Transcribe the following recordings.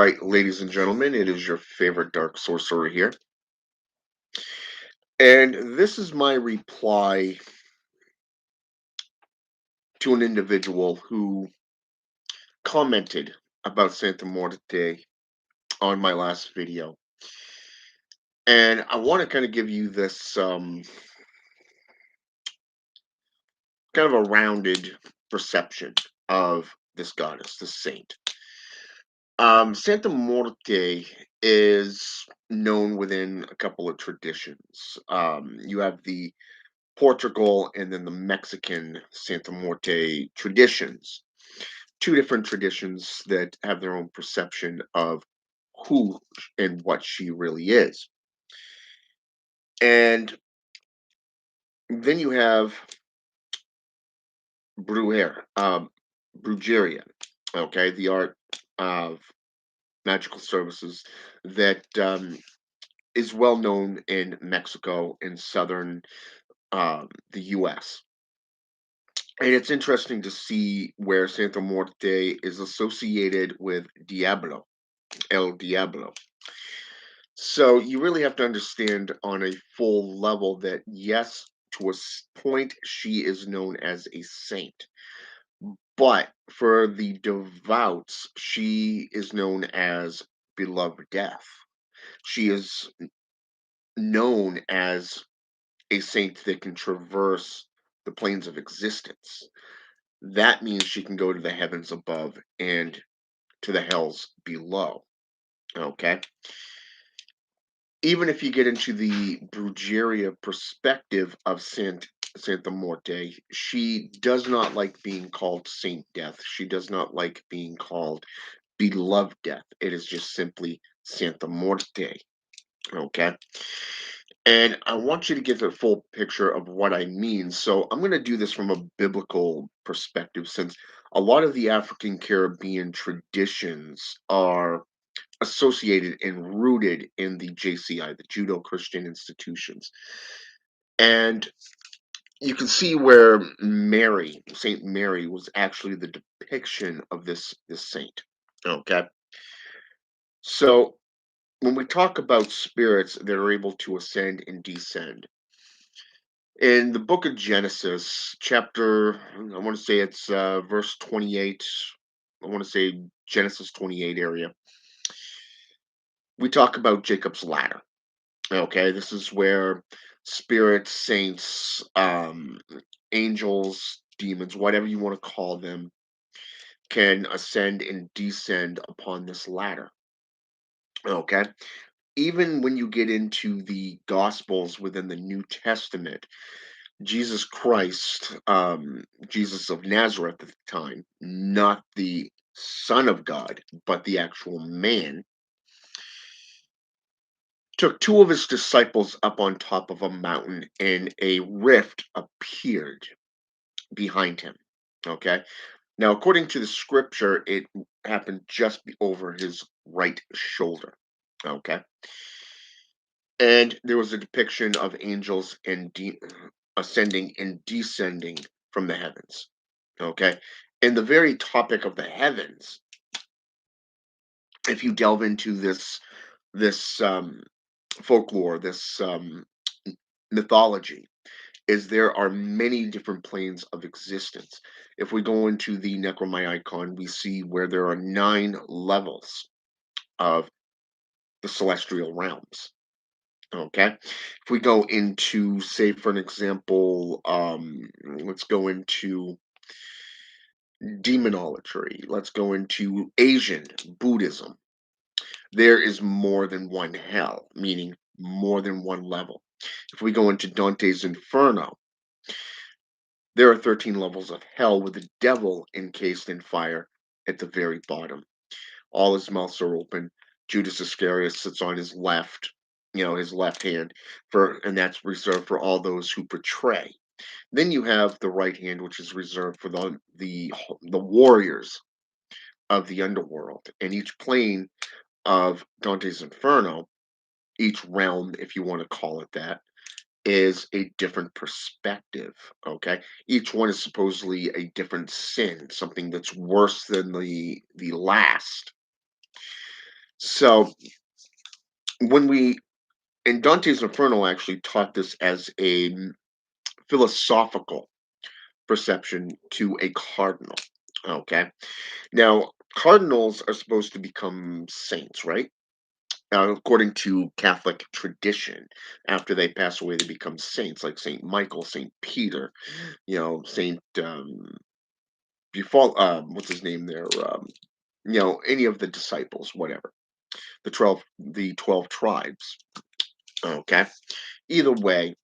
right, ladies and gentlemen, it is your favorite dark sorcerer here. And this is my reply to an individual who commented about Santa Muerte on my last video. And I want to kind of give you this kind of a rounded perception of this goddess, this saint. Santa Muerte is known within a couple of traditions. You have the Portugal and then the Mexican Santa Muerte traditions. Two different traditions that have their own perception of who and what she really is. And then you have Brujer, Brujeria, okay, the art of magical services that is well known in Mexico and southern the US. And it's interesting to see where Santa Muerte is associated with Diablo, El Diablo. So you really have to understand on a full level that, yes, to a point, she is known as a saint. But for the devout, she is known as beloved death. She is known as a saint that can traverse the planes of existence. That means she can go to the heavens above and to the hells below. Okay. Even if you get into the Brujeria perspective of Santa Morte, she does not like being called Saint Death. She does not like being called Beloved Death. It is just simply Santa Morte. Okay. And I want you to get the full picture of what I mean. So I'm going to do this from a biblical perspective since a lot of the African Caribbean traditions are associated and rooted in the JCI, the Judo Christian institutions. And you can see where Mary, Saint Mary, was actually the depiction of this saint. Okay. So when we talk about spirits that are able to ascend and descend, in the book of Genesis, chapter, I want to say it's verse 28, I want to say Genesis 28 area, we talk about Jacob's ladder. Okay, this is where spirits, saints, angels, demons, whatever you want to call them, can ascend and descend upon this ladder. Okay, even when you get into the Gospels within the New Testament, Jesus Christ, Jesus of Nazareth at the time, not the Son of God, but the actual man, took two of his disciples up on top of a mountain, and a rift appeared behind him. Okay. Now, according to the scripture, it happened just over his right shoulder. Okay. And there was a depiction of angels and ascending and descending from the heavens. Okay. And the very topic of the heavens, if you delve into this folklore, this mythology, is there are many different planes of existence. If we go into the Necromyicon, we see where there are 9 levels of the celestial realms. Okay. If we go into, say, for an example, let's go into demonology, let's go into Asian Buddhism. There is more than one hell, meaning more than one level. If we go into Dante's Inferno, there are 13 levels of hell with the devil encased in fire at the very bottom. All his mouths are open. Judas Iscariot sits on his left, his left hand, and that's reserved for all those who betray. Then you have the right hand, which is reserved for the warriors of the underworld. And each plane of Dante's Inferno, each realm, if you want to call it that, is a different perspective. Okay, each one is supposedly a different sin, something that's worse than the last. So when we and Dante's Inferno actually taught this as a philosophical perception to a cardinal. Okay. Now, cardinals are supposed to become saints, right? According to Catholic tradition, after they pass away, they become saints, like Saint Michael, Saint Peter, Saint what's his name there? Any of the disciples, whatever. The 12 tribes. Okay. Either way,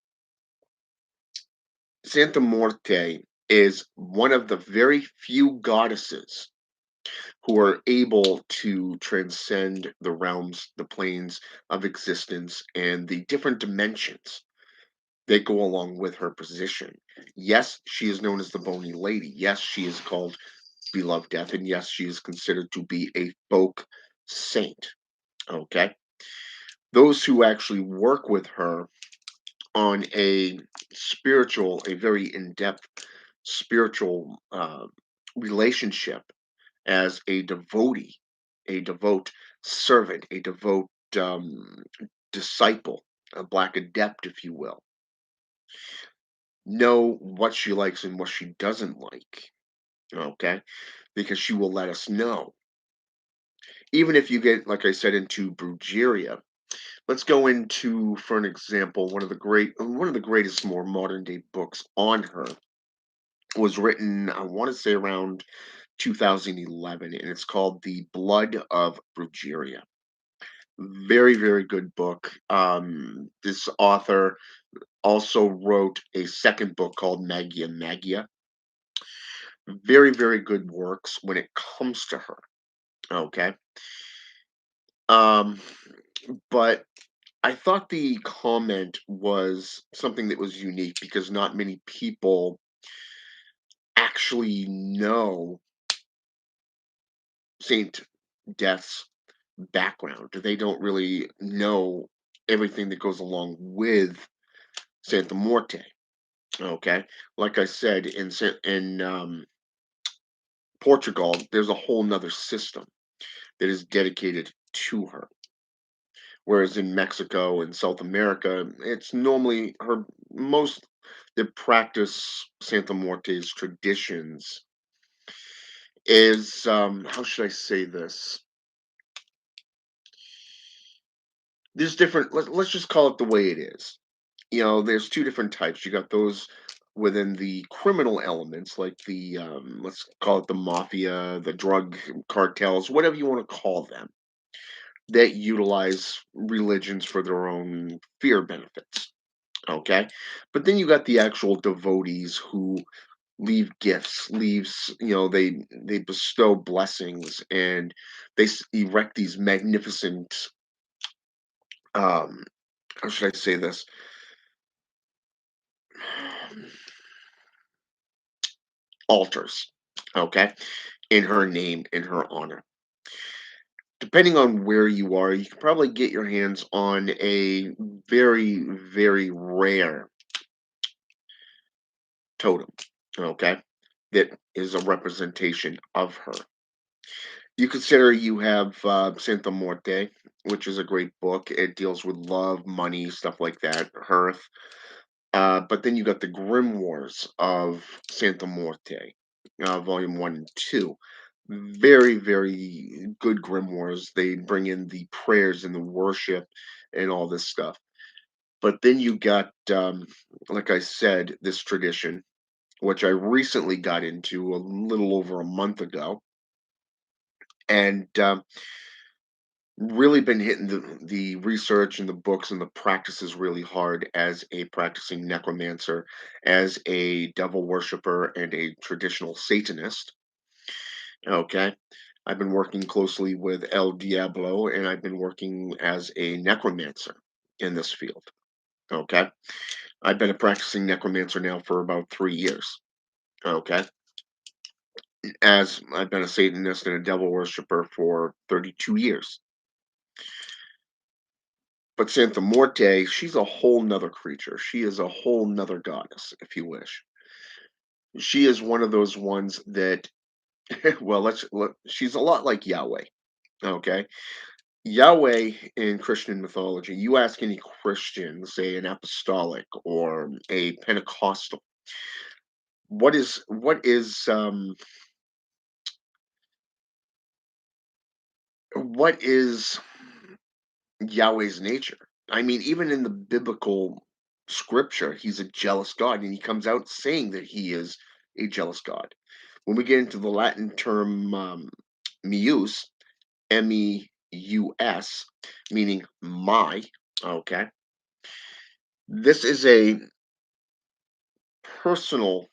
Santa Muerte is one of the very few goddesses who are able to transcend the realms, the planes of existence, and the different dimensions that go along with her position. Yes, she is known as the Bony Lady. Yes, she is called Beloved Death, and yes, she is considered to be a folk saint. Okay, those who actually work with her on a very in-depth spiritual relationship as a devote servant, a devout disciple, a black adept, if you will, know what she likes and what she doesn't like. Okay, because she will let us know. Even if you get, like I said, into Brujeria, let's go into, for an example, one of the greatest more modern day books on her was written, I want to say around 2011, and it's called The Blood of Brujeria. Very, very good book. This author also wrote a second book called Magia Magia. Very, very good works when it comes to her. Okay. Um, but I thought the comment was something that was unique because not many people actually know Saint Death's background. They don't really know everything that goes along with Santa Muerte. Okay, like I said, in Portugal, there's a whole nother system that is dedicated to her. Whereas in Mexico and South America, it's normally her most that practice Santa Muerte's traditions is how should I say this? There's different let's just call it the way it is. There's two different types. You got those within the criminal elements, like the let's call it the mafia, the drug cartels, whatever you want to call them, that utilize religions for their own fear benefits. Okay, but then you got the actual devotees who leave gifts, leaves they bestow blessings, and erect these magnificent um how should I say this, altars, okay, in her name, in her honor. Depending on where you are, you can probably get your hands on a very, very rare totem, okay, that is a representation of her. You consider you have Santa Muerte, which is a great book. It deals with love, money, stuff like that, hearth. But then you got the Grimoires of Santa Muerte, Volume 1 and 2. Very, very good grimoires. They bring in the prayers and the worship and all this stuff. But then you got, like I said, this tradition, which I recently got into a little over a month ago, and really been hitting the research and the books and the practices really hard as a practicing necromancer, as a devil worshiper, and a traditional Satanist. Okay. I've been working closely with El Diablo, and I've been working as a necromancer in this field. Okay. I've been a practicing necromancer now for about 3 years. Okay. As I've been a Satanist and a devil worshiper for 32 years. But Santa Morte, she's a whole nother creature. She is a whole nother goddess, if you wish. She is one of those ones that, well, she's a lot like Yahweh. Okay. Yahweh in Christian mythology, you ask any Christian, say an apostolic or a Pentecostal, what is Yahweh's nature? I mean, even in the biblical scripture, he's a jealous God, and he comes out saying that he is a jealous God. When we get into the Latin term meus, meus, meaning my, okay, this is a personal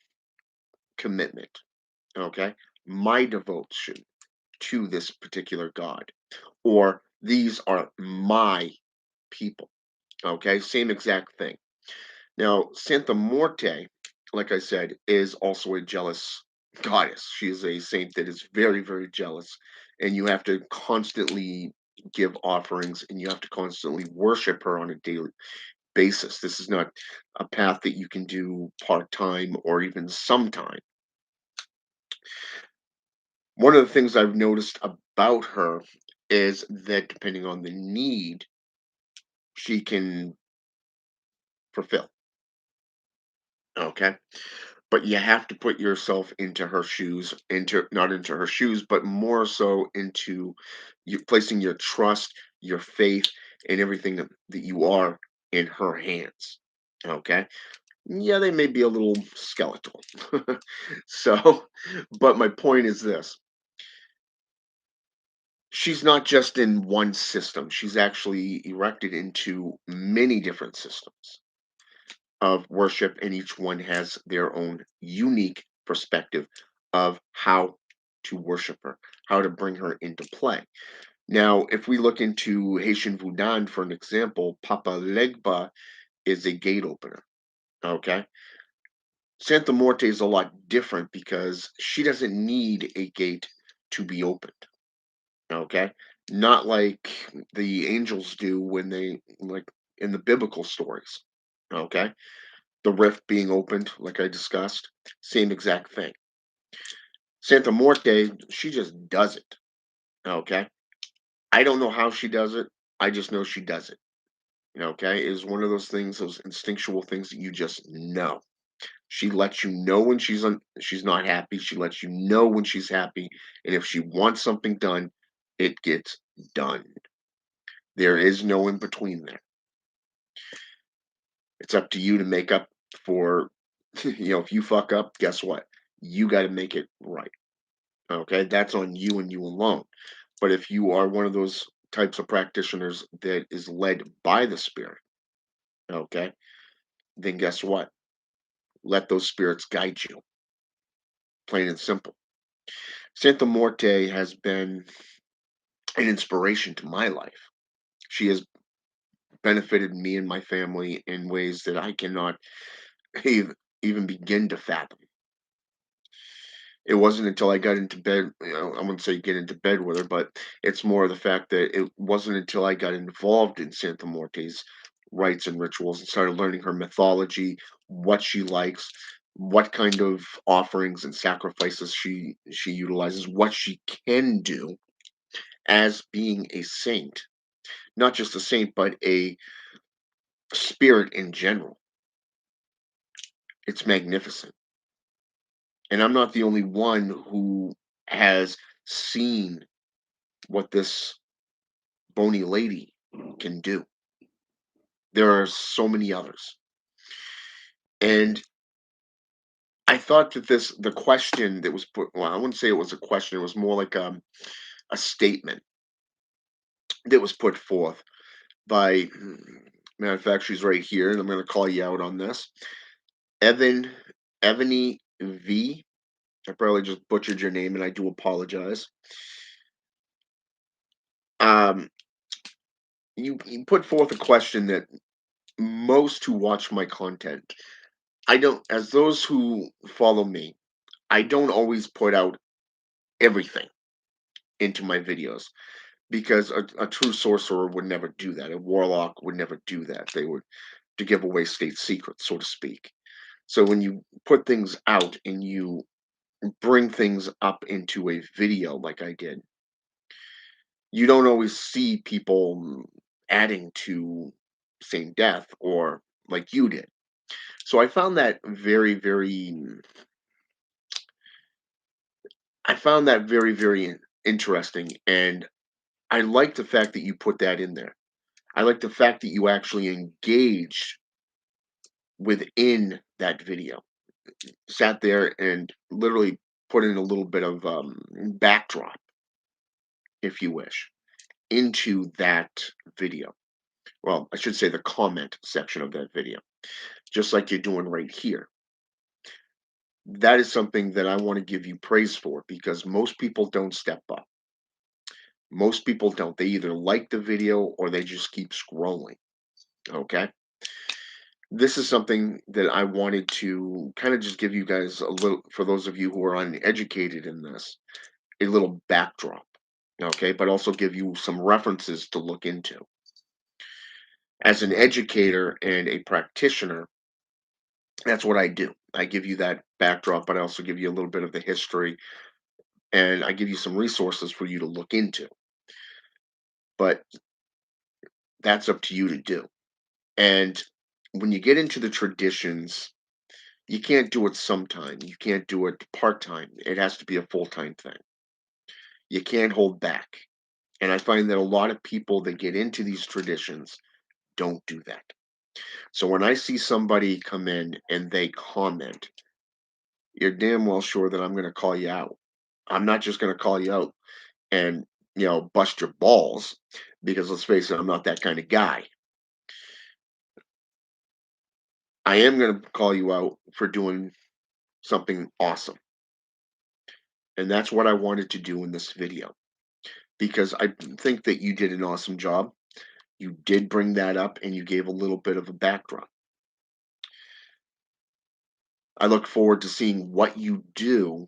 commitment, okay, my devotion to this particular God, or these are my people, okay, same exact thing. Now, Santa Muerte, like I said, is also a jealous goddess. She is a saint that is very, very jealous, and you have to constantly give offerings and you have to constantly worship her on a daily basis. This is not a path that you can do part time or even sometime. One of the things I've noticed about her is that depending on the need, she can fulfill. Okay. But you have to put yourself into her shoes, into not into her shoes, but more so into you placing your trust, your faith, and everything that you are in her hands. Okay. Yeah, they may be a little skeletal. So, but my point is this: she's not just in one system, she's actually erected into many different systems of worship, and each one has their own unique perspective of how to worship her, how to bring her into play. Now, if we look into Haitian Voodoo for an example, Papa Legba is a gate opener. Okay. Santa Morte is a lot different because she doesn't need a gate to be opened. Okay. Not like the angels do when they, like in the biblical stories. Okay. The rift being opened, like I discussed, same exact thing. Santa Muerte, she just does it. Okay. I don't know how she does it. I just know she does it. Okay. It is one of those things, those instinctual things that you just know. She lets you know when she's not happy. She lets you know when she's happy. And if she wants something done, it gets done. There is no in between there. It's up to you to make up for, if you fuck up, guess what? You got to make it right. Okay, that's on you and you alone. But if you are one of those types of practitioners that is led by the spirit, okay, then guess what? Let those spirits guide you, plain and simple. Santa Morte has been an inspiration to my life. She has benefited me and my family in ways that I cannot even, even begin to fathom. It wasn't until I got into bed, I wouldn't say get into bed with her, but it's more of the fact that it wasn't until I got involved in Santa Morte's rites and rituals and started learning her mythology, what she likes, what kind of offerings and sacrifices she utilizes, what she can do as being a saint. Not just a saint, but a spirit in general. It's magnificent. And I'm not the only one who has seen what this bony lady can do. There are so many others. And I thought that the question that was put, well, I wouldn't say it was a question, it was more like a statement that was put forth by, matter of fact, she's right here, and I'm going to call you out on this. Evan, Evany V. I probably just butchered your name, and I do apologize. Um, you put forth a question that most who watch my content, I don't, as those who follow me, I don't always put out everything into my videos because a true sorcerer would never do that. A warlock would never do that. They would to give away state secrets, so to speak. So when you put things out and you bring things up into a video like I did, You don't always see people adding to same death or like you did. So I found that very interesting, and I like the fact that you put that in there. I like the fact that you actually engaged within that video. Sat there and literally put in a little bit of, backdrop, if you wish, into that video. Well, I should say the comment section of that video, just like you're doing right here. That is something that I wanna give you praise for because most people don't step up. Most people don't. They either like the video or they just keep scrolling, okay? This is something that I wanted to kinda just give you guys a little, for those of you who are uneducated in this, a little backdrop, okay? But also give you some references to look into. As an educator and a practitioner, that's what I do. I give you that backdrop, but I also give you a little bit of the history, and I give you some resources for you to look into. But that's up to you to do. And when you get into the traditions, you can't do it sometime. You can't do it part time. It has to be a full time thing. You can't hold back. And I find that a lot of people that get into these traditions don't do that. So when I see somebody come in and they comment, you're damn well sure that I'm going to call you out. I'm not just going to call you out and, bust your balls, because let's face it, I'm not that kind of guy. I am going to call you out for doing something awesome. And that's what I wanted to do in this video because I think that you did an awesome job. You did bring that up and you gave a little bit of a backdrop. I look forward to seeing what you do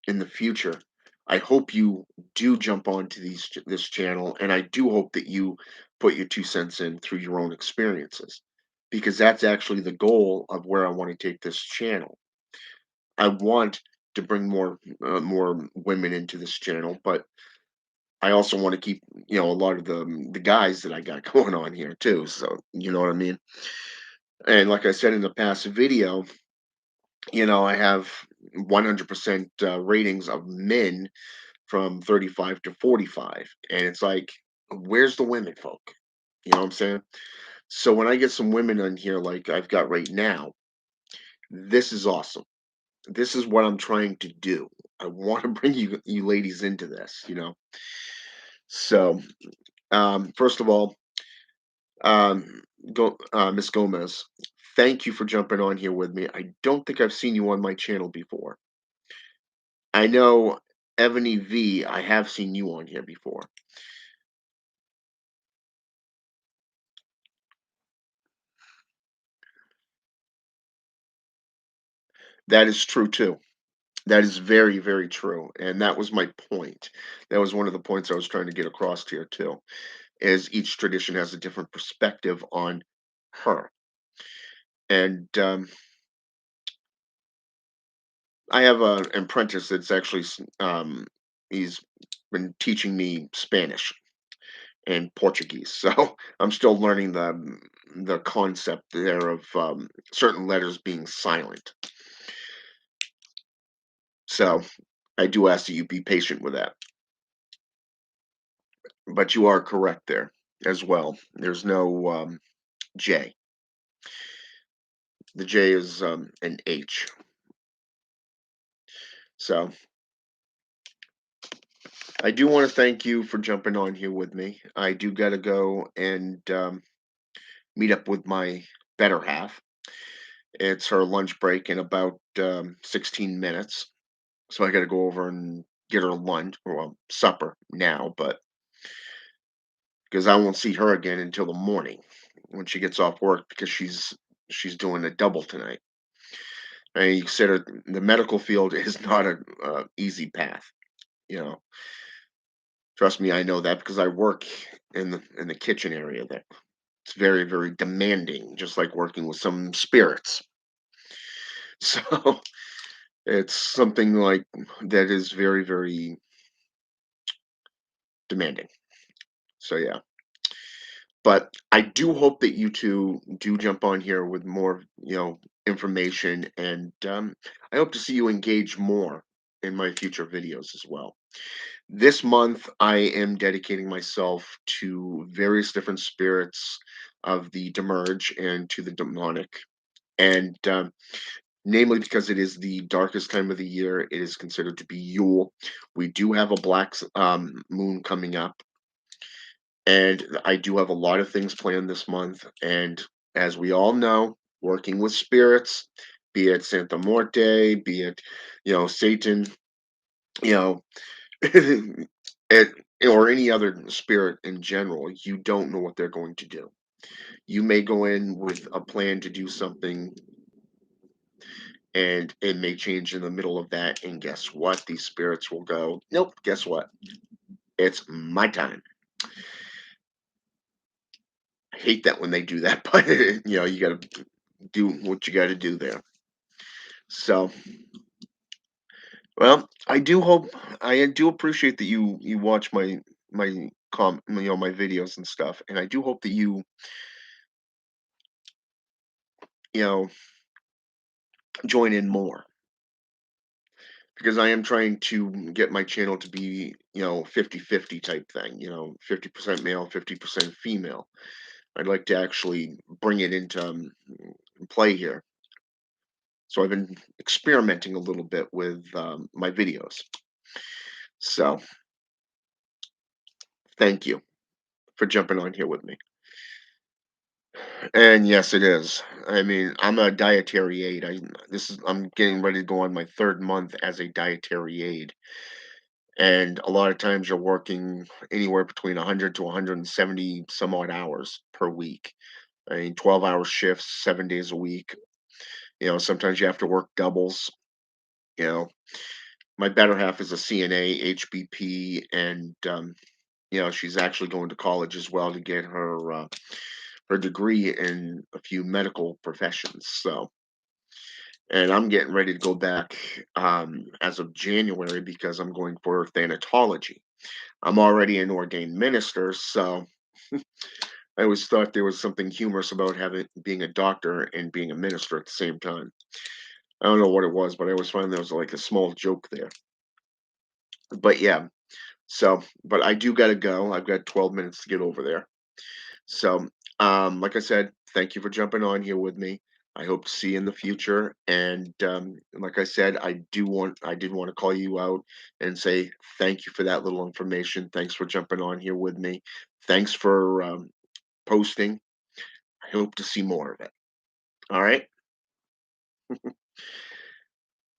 in the future. I hope you do jump onto this channel, and I do hope that you put your 2 cents in through your own experiences, because that's actually the goal of where I want to take this channel. I want to bring more women into this channel, but I also want to keep, a lot of the guys that I got going on here too. So you know what I mean. And like I said in the past video, I have 100% ratings of men from 35 to 45. And it's like, where's the women folk? You know what I'm saying? So when I get some women on here like I've got right now, this is awesome. This is what I'm trying to do. I want to bring you ladies into this. So first of all, um, Miss Gomez, thank you for jumping on here with me. I don't think I've seen you on my channel before. I know Ebony V, I have seen you on here before. That is true too. That is very, very true, and that was my point. That was one of the points I was trying to get across here too, is each tradition has a different perspective on her. And I have an apprentice that's actually he's been teaching me Spanish and Portuguese, so I'm still learning the concept there of certain letters being silent. So I do ask that you be patient with that. But you are correct there as well. There's no J. The J is an H. So I do want to thank you for jumping on here with me. I do got to go and meet up with my better half. It's her lunch break in about 16 minutes. So I got to go over and get her lunch or supper now, but because I won't see her again until the morning when she gets off work because she's doing a double tonight. And you consider the medical field is not a easy path. You know, trust me, I know that because I work in the kitchen area there. It's very, very demanding, just like working with some spirits. So it's something like that is very, very demanding. So yeah. But I do hope that you 2 do jump on here with more, information, and, I hope to see you engage more in my future videos as well. This month, I am dedicating myself to various different spirits of the Demerge and to the demonic, and, namely because it is the darkest time of the year, it is considered to be Yule. We do have a moon coming up, and I do have a lot of things planned this month. And as we all know, working with spirits, be it Santa Muerte, be it, Satan, you know, it, or any other spirit in general, you don't know what they're going to do. You may go in with a plan to do something, and it may change in the middle of that. And guess what? These spirits will go, nope, guess what? It's my time. I hate that when they do that, but you got to do what you got to do there. So, well, I do appreciate that you watch my videos and stuff, and I do hope that you know join in more, because I am trying to get my channel to be 50-50 type thing, 50% male, 50% female. I'd like to actually bring it into play here. So I've been experimenting a little bit with my videos. So thank you for jumping on here with me. And yes, it is. I mean, I'm a dietary aide. I'm getting ready to go on my third month as a dietary aide. And a lot of times you're working anywhere between 100 to 170 some odd hours per week. I mean, 12-hour shifts, 7 days a week. Sometimes you have to work doubles. You know, my better half is a CNA, HBP, and she's actually going to college as well to get her degree in a few medical professions. So, and I'm getting ready to go back as of January because I'm going for thanatology. I'm already an ordained minister, so I always thought there was something humorous about having being a doctor and being a minister at the same time. I don't know what it was, but I always found there was like a small joke there. But yeah, so but I do gotta go. I've got 12 minutes to get over there. So, like I said, thank you for jumping on here with me. I hope to see you in the future. And like I said, I did want to call you out and say thank you for that little information. Thanks for jumping on here with me. Thanks for posting. I hope to see more of it. All right.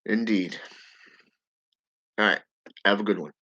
Indeed. All right. Have a good one.